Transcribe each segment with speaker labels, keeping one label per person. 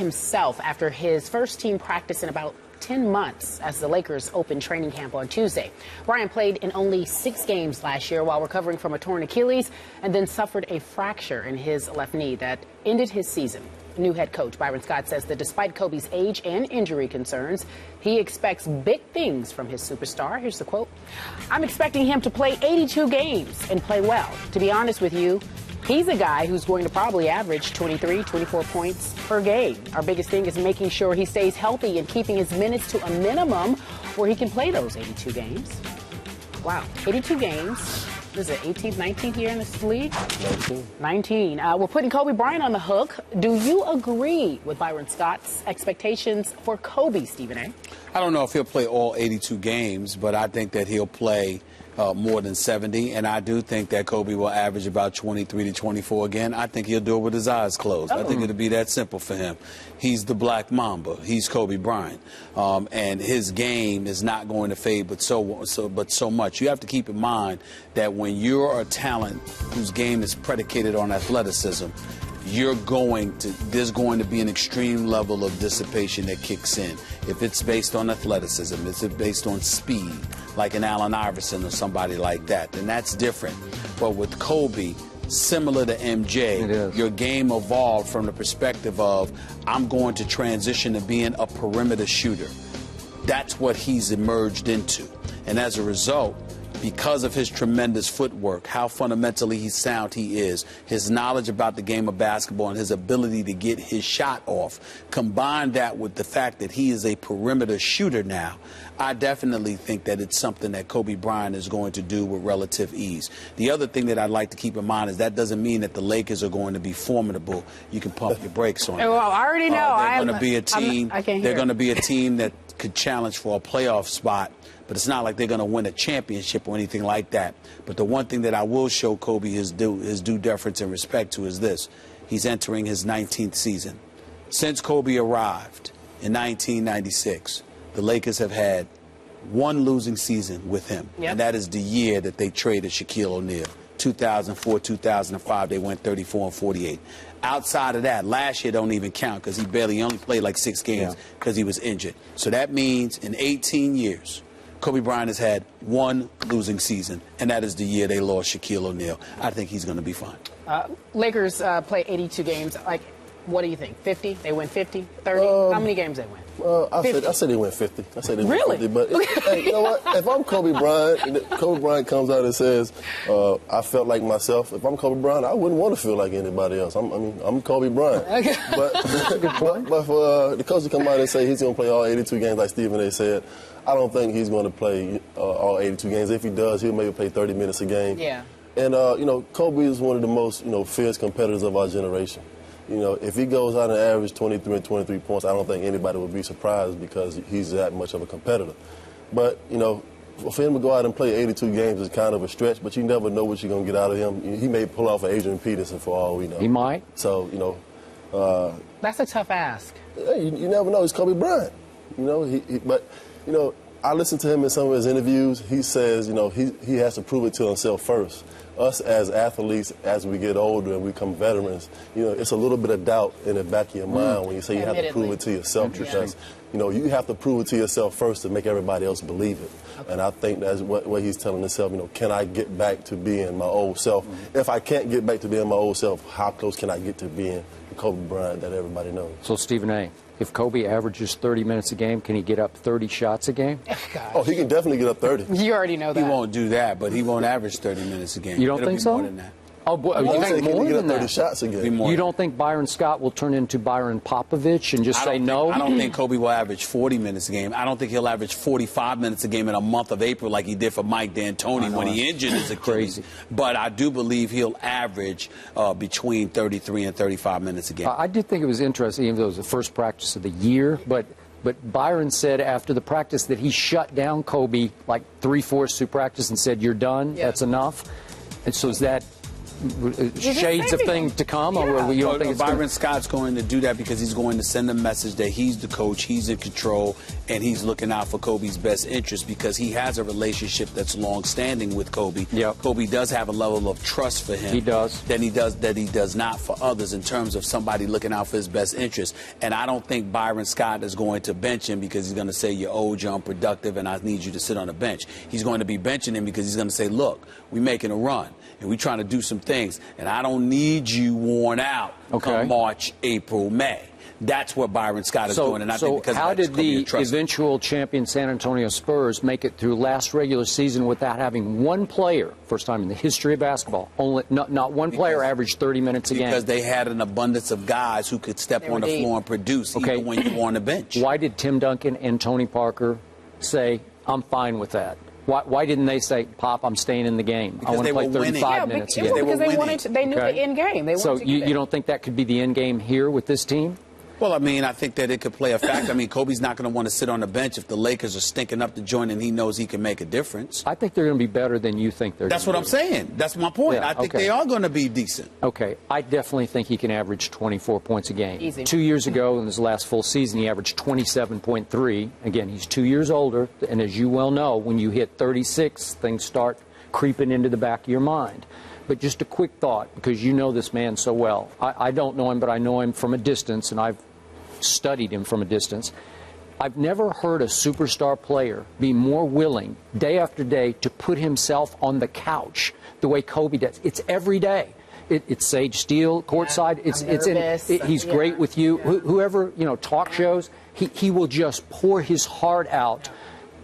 Speaker 1: himself after his first team practice in about 10 months as the Lakers opened training camp on Tuesday. Bryant played in only 6 games last year while recovering from a torn Achilles and then suffered a fracture in his left knee that ended his season. New head coach Byron Scott says that despite Kobe's age and injury concerns, he expects big things from his superstar. Here's the quote. "I'm expecting him to play 82 games and play well. To be honest with you, he's a guy who's going to probably average 23, 24 points per game. Our biggest thing is making sure he stays healthy and keeping his minutes to a minimum where he can play those 82 games. Wow, 82 games. This is it 18th, 19th year in this league? 19. We're putting Kobe Bryant on the hook. Do you agree with Byron Scott's expectations for Kobe, Stephen A.?
Speaker 2: I don't know if he'll play all 82 games, but I think that he'll play more than 70, and I do think that Kobe will average about 23 to 24 again. I think he'll do it with his eyes closed. I think it'll be that simple for him. He's the Black Mamba. He's Kobe Bryant, and his game is not going to fade, but so much. You have to keep in mind that when you're a talent whose game is predicated on athleticism, there's going to be an extreme level of dissipation that kicks in. If it's based on athleticism, if it's based on speed, like an Allen Iverson or somebody like that, then that's different. But with Kobe, similar to MJ, your game evolved from the perspective of, I'm going to transition to being a perimeter shooter. That's what he's emerged into. And as a result, because of his tremendous footwork, how fundamentally sound he is, his knowledge about the game of basketball and his ability to get his shot off, combine that with the fact that he is a perimeter shooter now, I definitely think that it's something that Kobe Bryant is going to do with relative ease. The other thing that I'd like to keep in mind is that doesn't mean that the Lakers are going to be formidable. You can pump your brakes on it.
Speaker 1: Well, I already know.
Speaker 2: They're going to be a team. They're going to be a team that could challenge for a playoff spot. But it's not like they're going to win a championship or anything like that. But the one thing that I will show Kobe his due deference and respect to is this. He's entering his 19th season. Since Kobe arrived in 1996, the Lakers have had one losing season with him. And that is the year that they traded Shaquille O'Neal. 2004, 2005, they went 34-48. Outside of that, last year don't even count because he only played like 6 games because he was injured. So that means in 18 years, Kobe Bryant has had one losing season, and that is the year they lost Shaquille O'Neal. I think he's going to be fine.
Speaker 1: Lakers play 82 games. Like, what do you think? 50? They win 50? 30? How many games they win?
Speaker 3: I said they win 50. I said they win
Speaker 1: really?
Speaker 3: 50. But hey, you know what? If I'm Kobe Bryant, and Kobe Bryant comes out and says, I felt like myself. If I'm Kobe Bryant, I wouldn't want to feel like anybody else. I'm Kobe Bryant.
Speaker 1: Okay.
Speaker 3: But for the coach to come out and say he's going to play all 82 games, like Stephen A. said, I don't think he's going to play all 82 games. If he does, he'll maybe play 30 minutes a game.
Speaker 1: Yeah.
Speaker 3: And, Kobe is one of the most, fierce competitors of our generation. If he goes out and averages 23 and 23 points, I don't think anybody would be surprised because he's that much of a competitor. But, for him to go out and play 82 games is kind of a stretch, but you never know what you're going to get out of him. He may pull off an Adrian Peterson for all we know.
Speaker 4: He might.
Speaker 3: So,
Speaker 1: that's a tough ask.
Speaker 3: You never know. He's Kobe Bryant. I listened to him in some of his interviews. He says, he has to prove it to himself first. Us as athletes, as we get older and we become veterans, it's a little bit of doubt in the back of your mind when you say you have to prove it to yourself because, you have to prove it to yourself first to make everybody else believe it. Okay. And I think that's what he's telling himself, can I get back to being my old self? If I can't get back to being my old self, how close can I get to being the Kobe Bryant that everybody knows?
Speaker 4: So, Stephen A., if Kobe averages 30 minutes a game, can he get up 30 shots a game?
Speaker 3: Oh, he can definitely get up 30.
Speaker 1: You already know that.
Speaker 2: He won't do that, but he won't average 30 minutes a game.
Speaker 4: You don't think so?
Speaker 2: More than that.
Speaker 4: Oh, you think more than that?
Speaker 3: 30 shots a game.
Speaker 4: You don't think Byron Scott will turn into Byron Popovich and just say no?
Speaker 2: I don't think Kobe will average 40 minutes a game. I don't think he'll average 45 minutes a game in a month of April like he did for Mike D'Antoni when he injured his Achilles. But I do believe he'll average between 33 and 35 minutes a game.
Speaker 4: I did think it was interesting, even though it was the first practice of the year, but Byron said after the practice that he shut down Kobe like 3/4 through practice and said, "You're done. That's enough." And so is that shades of things to come, or you don't think it's
Speaker 2: Byron Scott's going to do that because he's going to send a message that he's the coach, he's in control, and he's looking out for Kobe's best interest because he has a relationship that's long-standing with Kobe.
Speaker 4: Yep.
Speaker 2: Kobe does have a level of trust for him.
Speaker 4: He does.
Speaker 2: That he does not for others in terms of somebody looking out for his best interest. And I don't think Byron Scott is going to bench him because he's going to say you're old, you're unproductive, and I need you to sit on the bench. He's going to be benching him because he's going to say, look, we're making a run and we're trying to do some things, and I don't need you worn out come March, April, May. That's what Byron Scott is doing, and I think because
Speaker 4: how did the eventual champion San Antonio Spurs make it through last regular season without having one player, first time in the history of basketball, only not one player averaged 30 minutes a game?
Speaker 2: Because they had an abundance of guys who could step on the floor and produce even when you were on the bench.
Speaker 4: Why did Tim Duncan and Tony Parker say, I'm fine with that? Why didn't they say, Pop, I'm staying in the game?
Speaker 2: Because
Speaker 4: I want to play 35 minutes again.
Speaker 1: Because they knew the end game.
Speaker 4: So you don't think that could be the end game here with this team?
Speaker 2: Well, I mean, I think that it could play a factor. I mean, Kobe's not going to want to sit on the bench if the Lakers are stinking up the joint and he knows he can make a difference.
Speaker 4: I think they're going to be better than you think they're going to be.
Speaker 2: That's what I'm saying. That's my point.
Speaker 4: Yeah,
Speaker 2: I think they are going to be decent.
Speaker 4: Okay. I definitely think he can average 24 points a game.
Speaker 1: Easy.
Speaker 4: 2 years ago, in his last full season, he averaged 27.3. Again, he's 2 years older. And as you well know, when you hit 36, things start creeping into the back of your mind. But just a quick thought, because you know this man so well. I don't know him, but I know him from a distance, and I've studied him from a distance. I've never heard a superstar player be more willing day after day to put himself on the couch the way Kobe does. It's every day. It's Sage Steele courtside. He's great with you. Whoever, talk shows, he will just pour his heart out.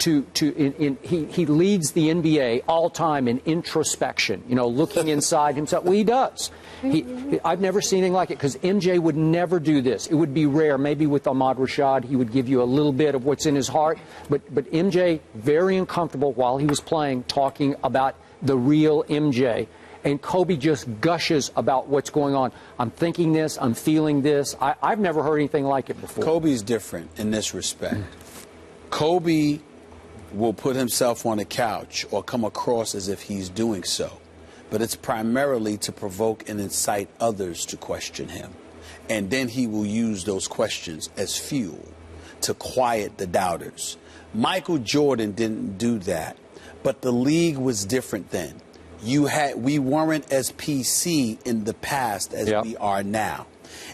Speaker 4: He leads the NBA all time in introspection, looking inside himself. Well, he does. I've never seen anything like it because MJ would never do this. It would be rare. Maybe with Ahmad Rashad, he would give you a little bit of what's in his heart. But MJ, very uncomfortable while he was playing, talking about the real MJ. And Kobe just gushes about what's going on. I'm thinking this. I'm feeling this. I've never heard anything like it before.
Speaker 2: Kobe's different in this respect. Kobe will put himself on a couch or come across as if he's doing so. But it's primarily to provoke and incite others to question him. And then he will use those questions as fuel to quiet the doubters. Michael Jordan didn't do that, but the league was different then. We weren't as PC in the past as we are now.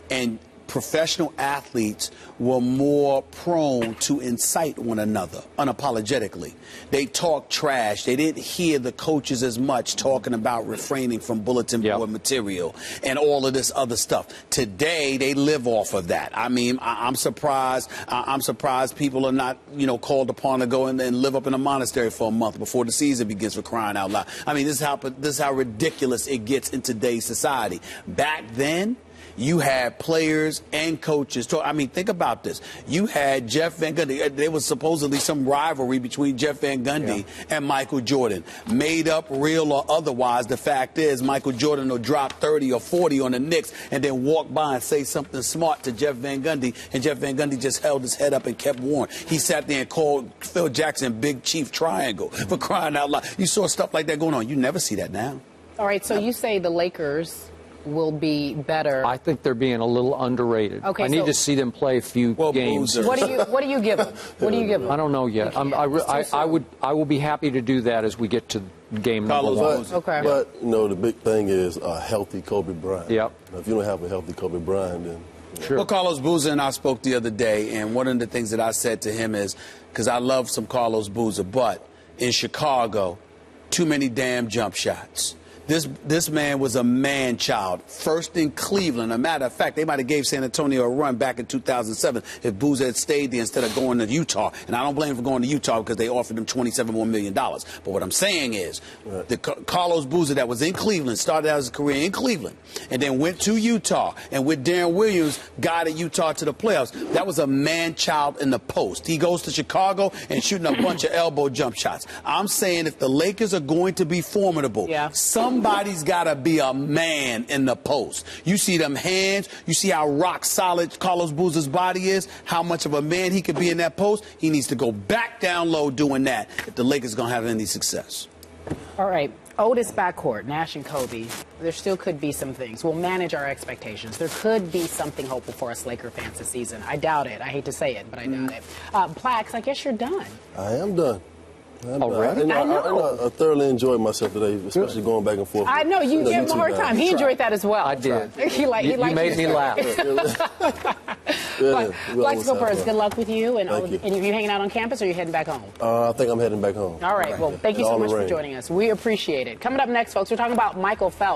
Speaker 2: And professional athletes were more prone to incite one another unapologetically. They talked trash. They didn't hear the coaches as much talking about refraining from bulletin board material and all of this other stuff. Today, they live off of that. I mean, I'm surprised. I'm surprised people are not, called upon to go and live up in a monastery for a month before the season begins, for crying out loud. I mean, this is how ridiculous it gets in today's society. Back then, you had players and coaches talk. I mean, think about this. You had Jeff Van Gundy. There was supposedly some rivalry between Jeff Van Gundy and Michael Jordan. Made up, real or otherwise, the fact is Michael Jordan will drop 30 or 40 on the Knicks and then walk by and say something smart to Jeff Van Gundy, and Jeff Van Gundy just held his head up and kept warm. He sat there and called Phil Jackson Big Chief Triangle, for crying out loud. You saw stuff like that going on. You never see that now.
Speaker 1: All right, so you say the Lakers will be better.
Speaker 4: I think they're being a little underrated.
Speaker 1: Okay,
Speaker 4: I need to see them play a few games.
Speaker 1: What do you give them? What do you give them?
Speaker 4: I don't know yet. I will be happy to do that as we get to game number one.
Speaker 3: But the big thing is a healthy Kobe Bryant.
Speaker 4: Yep.
Speaker 3: If you don't have a healthy Kobe Bryant, then
Speaker 4: sure.
Speaker 2: Well, Carlos Boozer and I spoke the other day, and one of the things that I said to him is, because I love some Carlos Boozer, but in Chicago, too many damn jump shots. This man was a man-child, first in Cleveland. As a matter of fact, they might have gave San Antonio a run back in 2007 if Boozer had stayed there instead of going to Utah. And I don't blame him for going to Utah because they offered him $27 more million. But what I'm saying is, the Carlos Boozer that was in Cleveland, started out his career in Cleveland, and then went to Utah, and with Darren Williams, guided Utah to the playoffs. That was a man-child in the post. He goes to Chicago and shooting a bunch of elbow jump shots. I'm saying if the Lakers are going to be formidable, somebody's got to be a man in the post. You see them hands. You see how rock solid Carlos Boozer's body is, how much of a man he could be in that post. He needs to go back down low doing that if the Lakers are going to have any success.
Speaker 1: All right. Oldest backcourt, Nash and Kobe. There still could be some things. We'll manage our expectations. There could be something hopeful for us Laker fans this season. I doubt it. I hate to say it, but I doubt it. Plax, I guess you're done.
Speaker 3: I am done.
Speaker 4: Already?
Speaker 1: I know.
Speaker 3: I thoroughly enjoyed myself today, especially going back and forth.
Speaker 1: I know. You gave him a hard time. He enjoyed that as well.
Speaker 4: I did.
Speaker 1: He
Speaker 4: made me laugh.
Speaker 1: Plax Goldberg, good luck with you. And
Speaker 3: Thank you.
Speaker 1: And are you hanging out on campus or are you heading back home?
Speaker 3: I think I'm heading back home.
Speaker 1: All right. Well, thank you so much for joining us. We appreciate it. Coming up next, folks, we're talking about Michael Phelps.